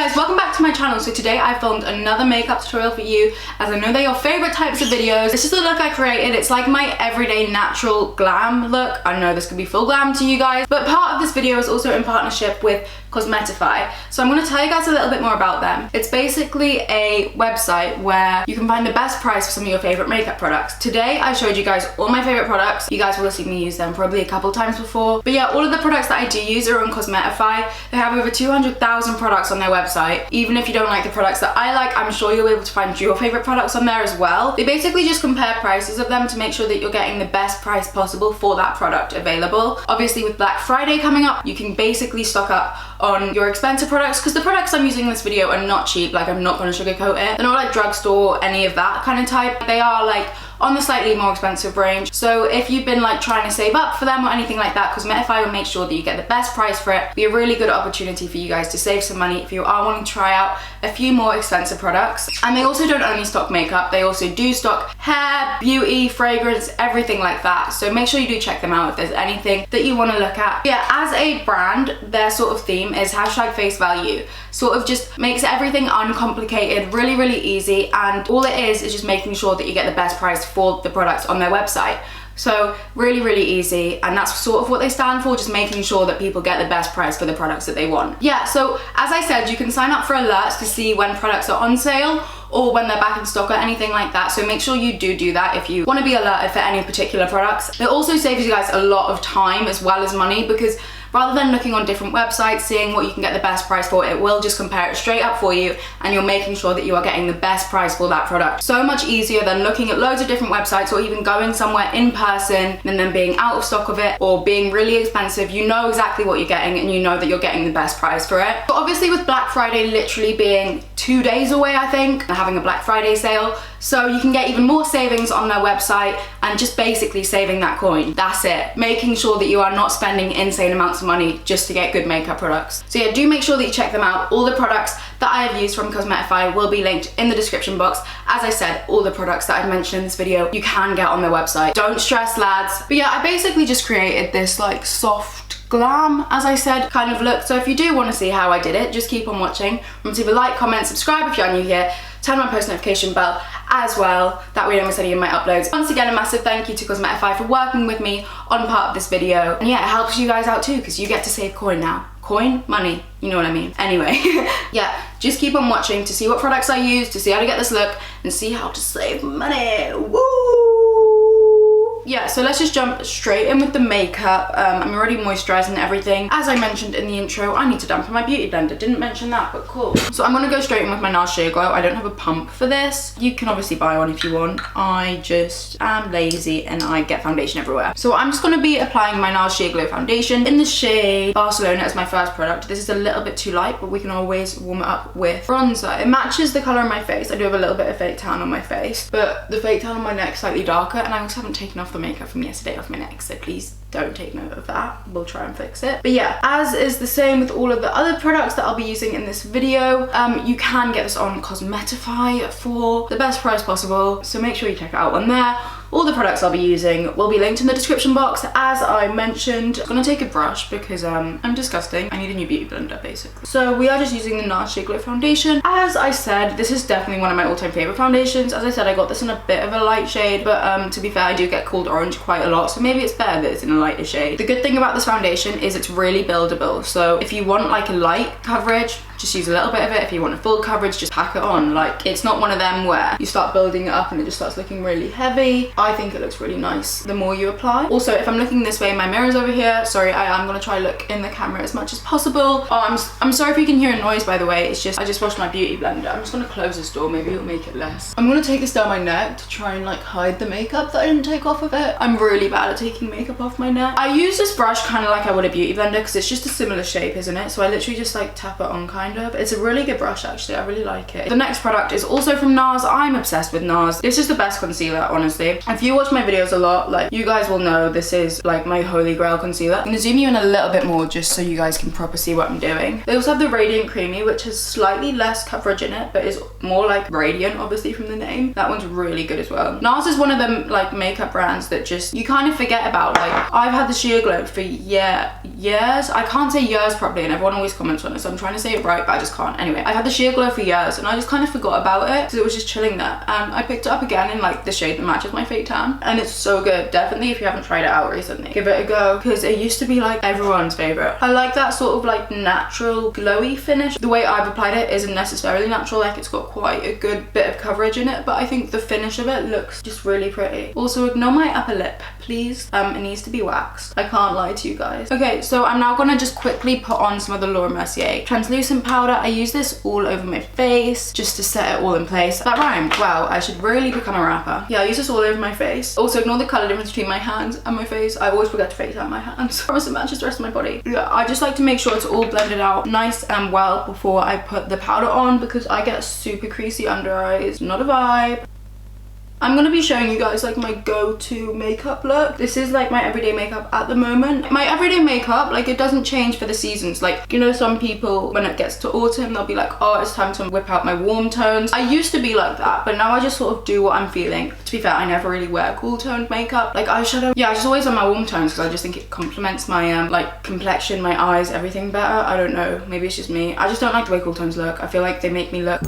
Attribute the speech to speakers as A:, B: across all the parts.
A: guys, welcome back to my channel. So today I filmed another makeup tutorial for you, as I know they're your favorite types of videos. This is the look I created. It's like my everyday natural glam look. I know this could be full glam to you guys, but part of this video is also in partnership with Cosmetify. So I'm going to tell you guys a little bit more about them. It's basically a website where you can find the best price for some of your favorite makeup products. Today I showed you guys all my favorite products. You guys will have seen me use them probably a couple times before. But yeah, all of the products that I do use are on Cosmetify. They have over 200,000 products on their website. Even if you don't like the products that I like, I'm sure you'll be able to find your favorite products on there as well. They basically just compare prices of them to make sure that you're getting the best price possible for that product available. Obviously with Black Friday coming up, you can basically stock up on your expensive products, because the products I'm using in this video are not cheap. Like, I'm not going to sugarcoat it. They're not like drugstore or any of that kind of type. They are like on the slightly more expensive range. So if you've been like trying to save up for them or anything like that, Cosmetify will make sure that you get the best price for it. It'll be a really good opportunity for you guys to save some money if you are wanting to try out a few more expensive products. And they also don't only stock makeup, they also do stock hair, beauty, fragrance, everything like that. So make sure you do check them out if there's anything that you want to look at. Yeah, as a brand, their sort of theme is hashtag face value. Sort of just makes everything uncomplicated, really, really easy, and all it is just making sure that you get the best price for the products on their website. So really, really easy, and that's sort of what they stand for, just making sure that people get the best price for the products that they want. Yeah, so as I said, you can sign up for alerts to see when products are on sale or when they're back in stock or anything like that. So make sure you do that if you want to be alerted for any particular products. It also saves you guys a lot of time as well as money, because rather than looking on different websites, seeing what you can get the best price for, it will just compare it straight up for you, and you're making sure that you are getting the best price for that product. So much easier than looking at loads of different websites or even going somewhere in person and then being out of stock of it or being really expensive. You know exactly what you're getting and you know that you're getting the best price for it. But obviously with Black Friday literally being 2 days away, I think, and having a Black Friday sale, so you can get even more savings on their website and just basically saving that coin. That's it. Making sure that you are not spending insane amounts of money just to get good makeup products. So yeah, do make sure that you check them out. All the products that I have used from Cosmetify will be linked in the description box. As I said, all the products that I've mentioned in this video, you can get on their website. Don't stress, lads. But yeah, I basically just created this like soft glam, as I said, kind of look. So if you do want to see how I did it, just keep on watching. Remember to leave a like, comment, subscribe if you're new here, turn on post notification bell as well, that way you don't miss any of my uploads. Once again, a massive thank you to Cosmetify for working with me on part of this video. And yeah, it helps you guys out too, because you get to save coin now. Coin? Money. You know what I mean. Anyway, yeah, just keep on watching to see what products I use, to see how to get this look, and see how to save money. Woo! Yeah, so let's just jump straight in with the makeup. I'm already moisturizing and everything. As I mentioned in the intro, I need to dampen my beauty blender. Didn't mention that, but cool. So I'm gonna go straight in with my NARS Sheer Glow. I don't have a pump for this. You can obviously buy one if you want. I just am lazy and I get foundation everywhere. So I'm just gonna be applying my NARS Sheer Glow foundation in the shade Barcelona as my first product. This is a little bit too light, but we can always warm it up with bronzer. It matches the color of my face. I do have a little bit of fake tan on my face, but the fake tan on my neck is slightly darker, and I also haven't taken off the makeup from yesterday off my neck, so please don't take note of that. We'll try and fix it. But yeah, as is the same with all of the other products that I'll be using in this video, you can get this on Cosmetify for the best price possible, so make sure you check it out on there. All the products I'll be using will be linked in the description box, as I mentioned. I'm gonna take a brush because I'm disgusting. I need a new beauty blender, basically. So we are just using the NARS Sheer Glow foundation. As I said, this is definitely one of my all-time favorite foundations. As I said, I got this in a bit of a light shade, but to be fair, I do get called orange quite a lot, so maybe it's better that it's in a lighter shade. The good thing about this foundation is it's really buildable. So if you want like a light coverage, just use a little bit of it. If you want a full coverage, just pack it on. Like, it's not one of them where you start building it up and it just starts looking really heavy. I think it looks really nice the more you apply. Also, if I'm looking this way, my mirror's over here. Sorry, I am gonna try look in the camera as much as possible. Oh, I'm sorry if you can hear a noise, by the way. It's just, I just washed my beauty blender. I'm just gonna close this door, maybe it'll make it less. I'm gonna take this down my neck to try and like hide the makeup that I didn't take off of it. I'm really bad at taking makeup off my neck. I use this brush kind of like I would a beauty blender, because it's just a similar shape, isn't it? So I literally just like tap it on, kind of. It's a really good brush, actually. I really like it. The next product is also from NARS. I'm obsessed with NARS. This is the best concealer, honestly. If you watch my videos a lot, like, you guys will know this is like my holy grail concealer. I'm gonna zoom you in a little bit more just so you guys can proper see what I'm doing. They also have the Radiant Creamy, which has slightly less coverage in it, but is more like radiant, obviously, from the name. That one's really good as well. NARS is one of them like makeup brands that just you kind of forget about. Like, I've had the Sheer Glow for years. I can't say years properly, and everyone always comments on it, so I'm trying to say it right. right, but I just can't. Anyway, I've had the sheer glow for years and I just kind of forgot about it because it was just chilling there. I picked it up again in like the shade that matches my fake tan, and it's so good. Definitely, if you haven't tried it out recently, give it a go, because it used to be like everyone's favorite. I like that sort of like natural glowy finish. The way I've applied it isn't necessarily natural, like it's got quite a good bit of coverage in it, but I think the finish of it looks just really pretty. Also, ignore my upper lip, please. It needs to be waxed. I can't lie to you guys. Okay, so I'm now gonna just quickly put on some of the Laura Mercier translucent powder. I use this all over my face just to set it all in place. That rhymed. Wow, I should really become a rapper. Yeah, I use this all over my face. Also, ignore the color difference between my hands and my face. I always forget to fake out my hands. I promise it matches the rest of my body. Yeah, I just like to make sure it's all blended out nice and well before I put the powder on, because I get super creasy under eyes. Not a vibe. I'm gonna be showing you guys like my go-to makeup look. This is like my everyday makeup at the moment. My everyday makeup, like it doesn't change for the seasons. Like, you know, some people when it gets to autumn, they'll be like, oh, it's time to whip out my warm tones. I used to be like that, but now I just sort of do what I'm feeling. To be fair, I never really wear cool toned makeup. Like eyeshadow, yeah, I just always wear my warm tones because I just think it complements my like complexion, my eyes, everything better. I don't know, maybe it's just me. I just don't like the way cool tones look. I feel like they make me look,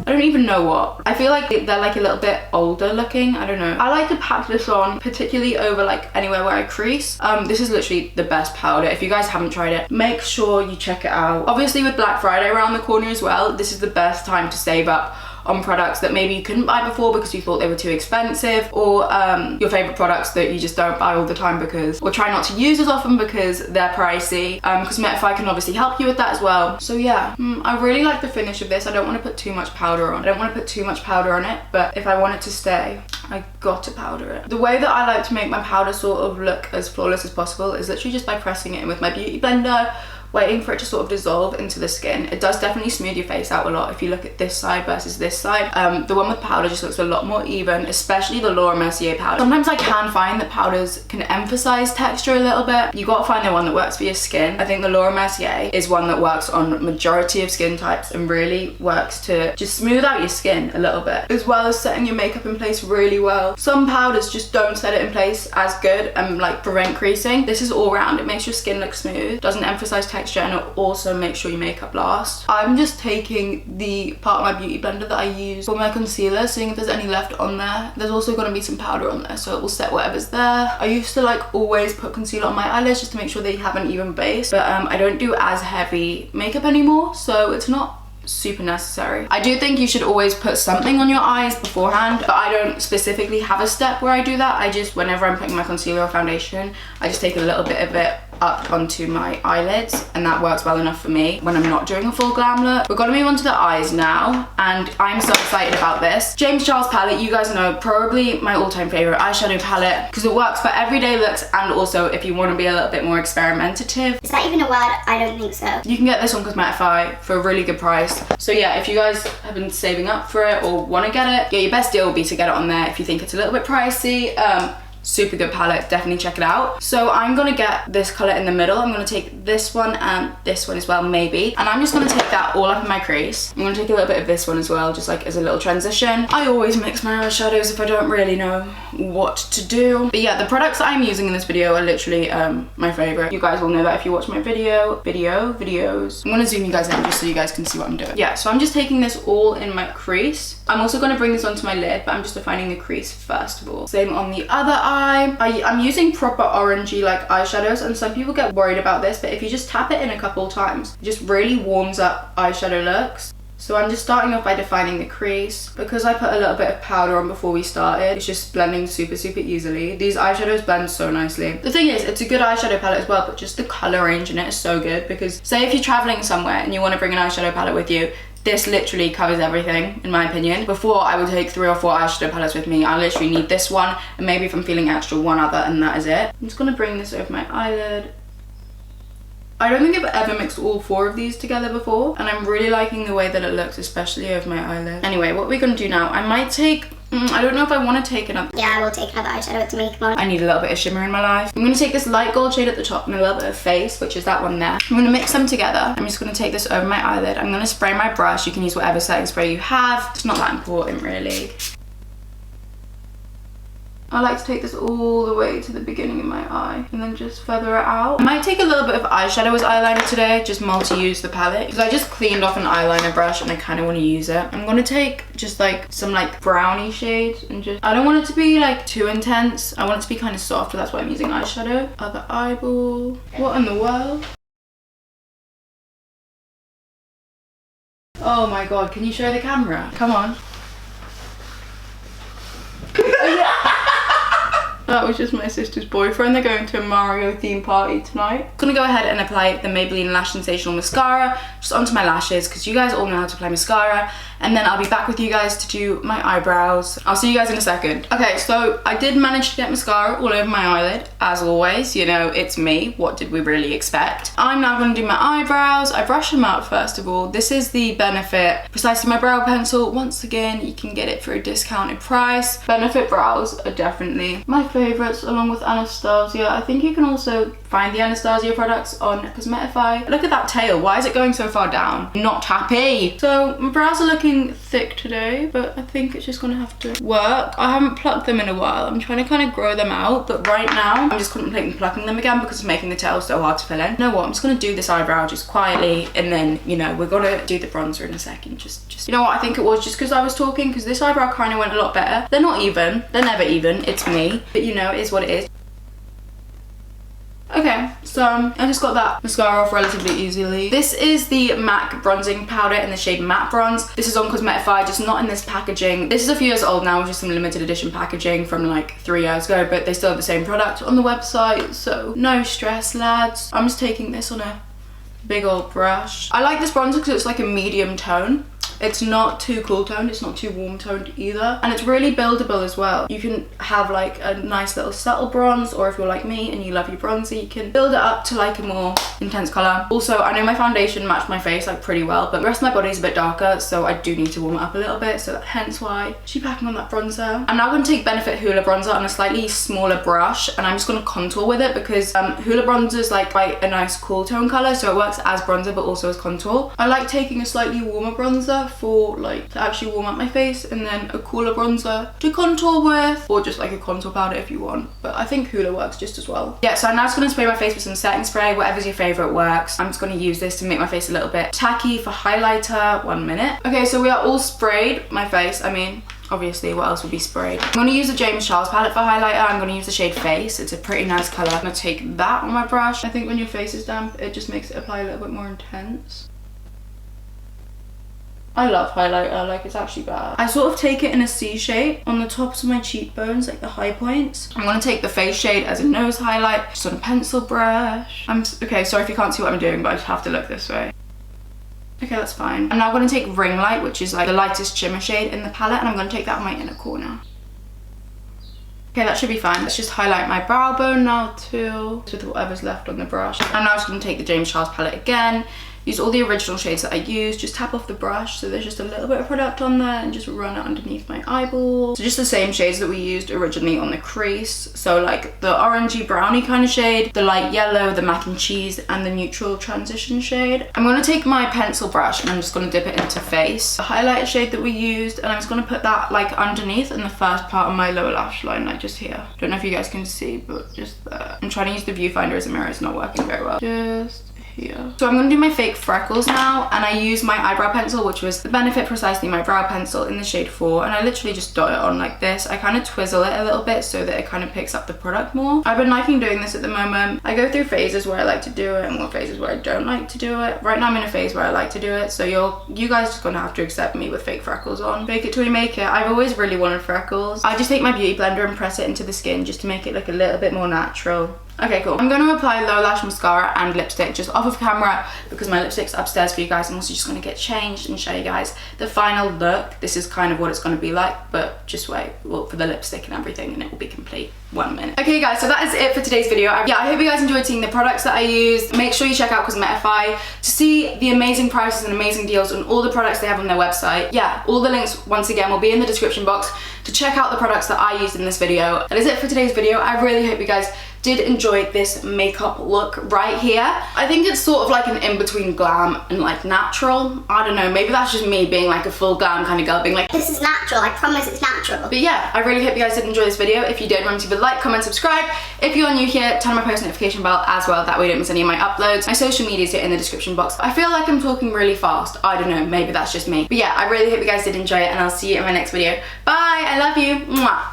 A: I don't even know what. I feel like they're like a little bit older looking. I don't know. I like to pack this on, particularly over like anywhere where I crease. This is literally the best powder. If you guys haven't tried it, make sure you check it out. Obviously with Black Friday around the corner as well, this is the best time to save up on products that maybe you couldn't buy before because you thought they were too expensive, or your favorite products that you just don't buy all the time because, or try not to use as often because they're pricey. Cosmetify can obviously help you with that as well. So yeah, I really like the finish of this. I don't want to put too much powder on. I don't want to put too much powder on it, but if I want it to stay, I got to powder it. The way that I like to make my powder sort of look as flawless as possible is literally just by pressing it in with my beauty blender, waiting for it to sort of dissolve into the skin. It does definitely smooth your face out a lot if you look at this side versus this side. The one with powder just looks a lot more even, especially the Laura Mercier powder. Sometimes I can find that powders can emphasize texture a little bit. You gotta find the one that works for your skin. I think the Laura Mercier is one that works on majority of skin types and really works to just smooth out your skin a little bit, as well as setting your makeup in place really well. Some powders just don't set it in place as good and like prevent creasing. This is all round. It makes your skin look smooth, doesn't emphasize texture, and it also makes sure your makeup lasts. I'm just taking the part of my beauty blender that I use for my concealer, seeing if there's any left on there. There's also going to be some powder on there, so it will set whatever's there. I used to like always put concealer on my eyelids just to make sure they have an even base, but I don't do as heavy makeup anymore, so it's not super necessary. I do think you should always put something on your eyes beforehand, but I don't specifically have a step where I do that. I just, whenever I'm putting my concealer or foundation, I just take a little bit of it up onto my eyelids, and that works well enough for me when I'm not doing a full glam look. We're gonna move on to the eyes now, and I'm so excited about this. James Charles palette, you guys know, probably my all-time favorite eyeshadow palette because it works for everyday looks and also if you want to be a little bit more experimentative.
B: Is that even a word? I don't think so.
A: You can get this on Cosmetify for a really good price. So yeah, if you guys have been saving up for it or want to get it, yeah, your best deal would be to get it on there. If you think it's a little bit pricey, super good palette, definitely check it out. So I'm gonna get this color in the middle. I'm gonna take this one and this one as well, maybe, and I'm just gonna take that all up in my crease. I'm gonna take a little bit of this one as well, just like as a little transition. I always mix my eyeshadows if I don't really know what to do. But yeah, the products that I'm using in this video are literally my favorite. You guys will know that if you watch my videos. I'm gonna zoom you guys in just so you guys can see what I'm doing. Yeah, so I'm just taking this all in my crease. I'm also gonna bring this onto my lid, but I'm just defining the crease first of all. Same on the other eye. I'm using proper orangey like eyeshadows, and some people get worried about this, but if you just tap it in a couple times, it just really warms up eyeshadow looks. So I'm just starting off by defining the crease. Because I put a little bit of powder on before we started, it's just blending super easily. These eyeshadows blend so nicely. The thing is, it's a good eyeshadow palette as well, but just the color range in it is so good, because say if you're traveling somewhere and you want to bring an eyeshadow palette with you, this literally covers everything, in my opinion. Before, I would take 3 or 4 eyeshadow palettes with me. I literally need this one, and maybe if I'm feeling extra, one other, and that is it. I'm just gonna bring this over my eyelid. I don't think I've ever mixed all 4 of these together before, and I'm really liking the way that it looks, especially over my eyelid. Anyway, what we're gonna do now, I might take, I don't know if I want to take another.
B: Yeah, I will take another eyeshadow to make one.
A: I need a little bit of shimmer in my life. I'm gonna take this light gold shade at the top and a little bit of face, which is that one there. I'm gonna mix them together. I'm just gonna take this over my eyelid. I'm gonna spray my brush. You can use whatever setting spray you have. It's not that important, really. I like to take this all the way to the beginning of my eye and then just feather it out. I might take a little bit of eyeshadow as eyeliner today, just multi-use the palette, because I just cleaned off an eyeliner brush and I kind of want to use it. I'm going to take just like some like brownie shades and just, I don't want it to be like too intense. I want it to be kind of soft, so that's why I'm using eyeshadow. Other eyeball. What in the world? Oh my god, can you show the camera? Come on. That was just my sister's boyfriend. They're going to a Mario theme party tonight. I'm gonna go ahead and apply the Maybelline Lash Sensational Mascara just onto my lashes, because you guys all know how to apply mascara, and then I'll be back with you guys to do my eyebrows. I'll see you guys in a second. Okay, so I did manage to get mascara all over my eyelid, as always. You know, it's me. What did we really expect? I'm now gonna do my eyebrows. I brush them out first of all. This is the Benefit Precisely My Brow Pencil. Once again, you can get it for a discounted price. Benefit brows are definitely my favorites, along with Anastasia. I think you can also find the Anastasia products on Cosmetify. Look at that tail. Why is it going so far down? Not happy. So my brows are looking thick today, but I think it's just gonna have to work. I haven't plucked them in a while. I'm trying to kind of grow them out, but right now I'm just contemplating plucking them again because it's making the tail so hard to fill in. You know what? I'm just gonna do this eyebrow just quietly, and then, you know, we're gonna do the bronzer in a second. Just you know what? I think it was just because I was talking, because this eyebrow kind of went a lot better. They're not even. They're never even. It's me. But you know, it is what it is. Okay, so I just got that mascara off relatively easily. This is the MAC bronzing powder in the shade Matte Bronze. This is on Cosmetify, just not in this packaging. This is a few years old now, with just some limited edition packaging from like 3 years ago, but they still have the same product on the website, so no stress, lads. I'm just taking this on a big old brush. I like this bronzer because it's like a medium tone. It's not too cool toned, it's not too warm toned either, and it's really buildable as well. You can have like a nice little subtle bronze, or if you're like me and you love your bronzer, you can build it up to like a more intense color. Also, I know my foundation matched my face like pretty well, but the rest of my body is a bit darker, so I do need to warm it up a little bit, so hence why she's packing on that bronzer. I'm now going to take Benefit Hoola bronzer on a slightly smaller brush, and I'm just going to contour with it, because Hoola bronzer is like quite a nice cool tone color, so it works as bronzer but also as contour. I like taking a slightly warmer bronzer for like to actually warm up my face, and then a cooler bronzer to contour with, or just like a contour powder if you want, but I think Hoola works just as well. Yeah, so I'm now just going to spray my face with some setting spray. Whatever's your favorite works. I'm just going to use this to make my face a little bit tacky for highlighter. 1 minute. Okay, so we are all sprayed. My face, I mean, obviously, what else would be sprayed? I'm going to use the James Charles palette for highlighter. I'm going to use the shade Face. It's a pretty nice color. I'm going to take that on my brush. I think when your face is damp, it just makes it apply a little bit more intense. I love highlighter, like it's actually bad. I sort of take it in a C shape on the tops of my cheekbones, like the high points. I'm gonna take the face shade as a nose highlight, just on a pencil brush. Okay, sorry if you can't see what I'm doing, but I just have to look this way. Okay, that's fine. I'm now gonna take Ring Light, which is like the lightest shimmer shade in the palette, and I'm gonna take that on my inner corner. Okay, that should be fine. Let's just highlight my brow bone now too, with whatever's left on the brush. I'm now just gonna take the James Charles palette again. Use all the original shades that I used, just tap off the brush so there's just a little bit of product on there, and just run it underneath my eyeball. So just the same shades that we used originally on the crease. So like the orangey brownie kind of shade, the light yellow, the mac and cheese, and the neutral transition shade. I'm going to take my pencil brush and I'm just going to dip it into Face, the highlighter shade that we used, and I'm just going to put that like underneath in the first part of my lower lash line, like just here. Don't know if you guys can see, but just there. I'm trying to use the viewfinder as a mirror, it's not working very well. Just here. So I'm going to do my fake freckles now, and I use my eyebrow pencil, which was the Benefit Precisely My Brow Pencil in the shade 4, and I literally just dot it on like this. I kind of twizzle it a little bit so that it kind of picks up the product more. I've been liking doing this at the moment. I go through phases where I like to do it and more phases where I don't like to do it. Right now I'm in a phase where I like to do it, so you guys just gonna have to accept me with fake freckles on. Fake it till you make it. I've always really wanted freckles. I just take my beauty blender and press it into the skin just to make it look a little bit more natural. Okay, cool. I'm going to apply low lash mascara and lipstick just off of camera because my lipstick's upstairs for you guys. I'm also just going to get changed and show you guys the final look. This is kind of what it's going to be like, but just wait for the lipstick and everything and it will be complete. 1 minute. Okay guys, so that is it for today's video. I hope you guys enjoyed seeing the products that I used. Make sure you check out Cosmetify to see the amazing prices and amazing deals on all the products they have on their website. Yeah, all the links once again will be in the description box to check out the products that I used in this video. That is it for today's video. I really hope you guys did enjoy this makeup look right here. I think it's sort of like an in-between glam and like natural. I don't know, maybe that's just me being like a full glam kind of girl, being like,
B: this is natural, I promise it's natural.
A: But yeah, I really hope you guys did enjoy this video. If you did, remember to leave a like, comment, subscribe. If you're new here, turn on my post notification bell as well, that way you don't miss any of my uploads. My social medias are in the description box. I feel like I'm talking really fast. I don't know, maybe that's just me. But yeah, I really hope you guys did enjoy it, and I'll see you in my next video. Bye, I love you. Mwah.